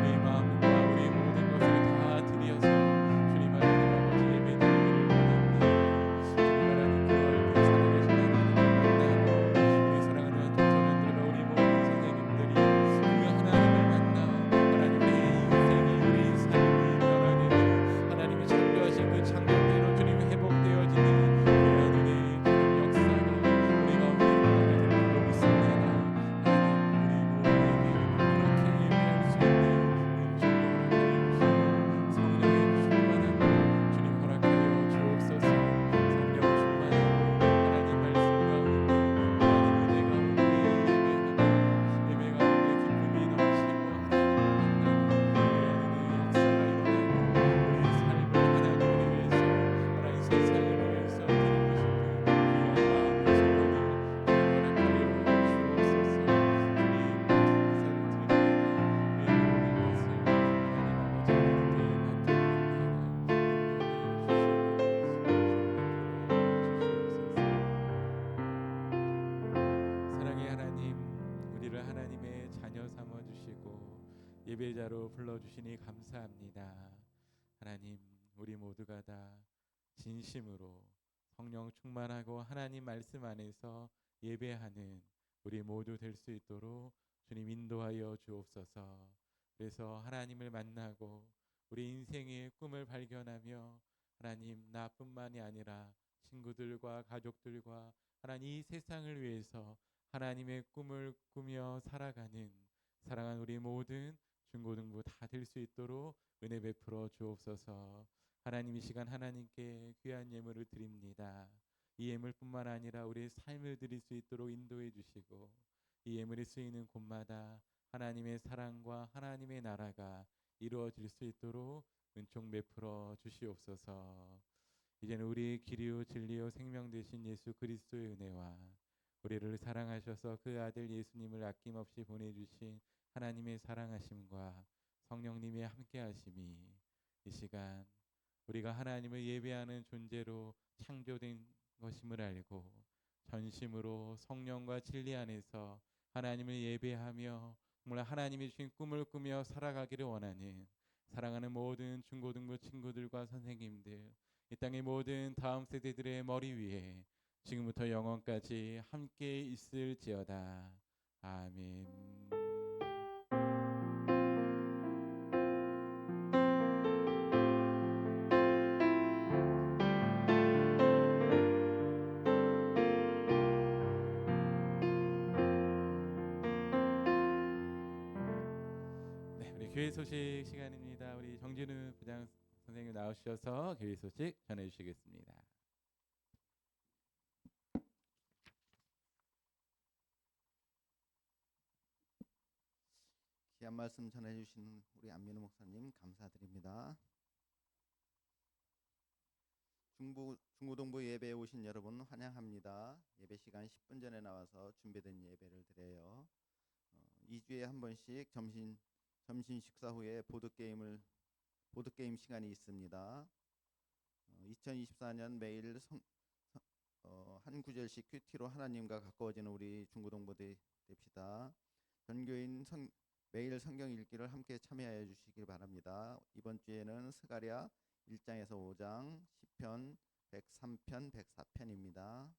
우리 마음과 우리 모든 것을 다 드려서 주님 하나님 아버지 예배 드리기를 원합니다. 주님 하나님 그 얼굴 살아계신 하나님을 만나고 우리 사랑하는 청소년들과 우리 모든 선생님들이 그 하나님을 만나 하나님 우리의 인생이 우리 삶이 변화되고 하나님이 창조하신 그 창조대로 주님 회복되어지는 그런 은혜의 주님 역사가 우리 가운데 일어나게 될 줄로 믿습니다. 하나님 우리 모두에게 그렇게 예배할 수 있는 은총을 허락하여 주시고 성령의 충만함을 주님 허락하여 주옵소서. 성령 충만하고 하나님 말씀 가운데 하나님 은혜 가운데 예배 가운데 기쁨이 넘치고 하나님을 만나는 그런 은혜의 역사가 일어나고 우리 삶을 하나님을 위해서 하나님 세상을 위해서 드리고 싶은 귀한 마음의 소원을 주님 허락하여 주옵소서. 사랑의 하나님, 우리를 하나님의 자녀 삼아 주시고 예배자로 불러 주시니 감사합니다. 하나님, 우리 모두가 다 진심으로 성령 충만하고 하나님 말씀 안에서 예배하는 우리 모두 될 수 있도록 주님 인도하여 주옵소서. 그래서 하나님을 만나고 우리 인생의 꿈을 발견하며 하나님 나뿐만이 아니라 친구들과 가족들과 하나님 이 세상을 위해서 하나님의 꿈을 꾸며 살아가는 사랑하는 우리 모든 중고등부 다 될 수 있도록 은혜 베풀어 주옵소서. 하나님 이 시간 하나님께 귀한 예물을 드립니다. 이 예물뿐만 아니라 우리의 삶을 드릴 수 있도록 인도해 주시고 이 예물이 쓰이는 곳마다 하나님의 사랑과 하나님의 나라가 이루어질 수 있도록 은총 베풀어 주시옵소서. 이제는 우리의 길이요 진리요 생명 되신 예수 그리스도의 은혜와 우리를 사랑하셔서 그 아들 예수님을 아낌없이 보내주신 하나님의 사랑하심과 성령님의 함께하심이 이 시간 우리가 하나님을 예배하는 존재로 창조된 것임을 알고 전심으로 성령과 진리 안에서 하나님을 예배하며 정말 하나님이 주신 꿈을 꾸며 살아가기를 원하는 사랑하는 모든 중고등부 친구들과 선생님들 이 땅의 모든 다음 세대들의 머리 위에 지금부터 영원까지 함께 있을지어다. 아멘. 네, 우리 교회 소식 시간입니다. 우리 정진우 부장 선생님 나오셔서 교회 소식 전해 주시겠습니다. 귀한 말씀 전해주신 우리 안민우 목사님 감사드립니다. 중고등부 예배에 오신 여러분 환영합니다. 예배 시간 10분 전에 나와서 준비된 예배를 드려요. 2주에 한 번씩 점심 식사 후에 보드게임 시간이 있습니다. 2024년 매일 한 구절씩 큐티로 하나님과 가까워지는 우리 중고등부 됩시다. 전교인 매일 성경 읽기를 함께 참여하여 주시길 바랍니다. 이번 주에는 스가랴 1장에서 5장, 시편 103편, 104편입니다.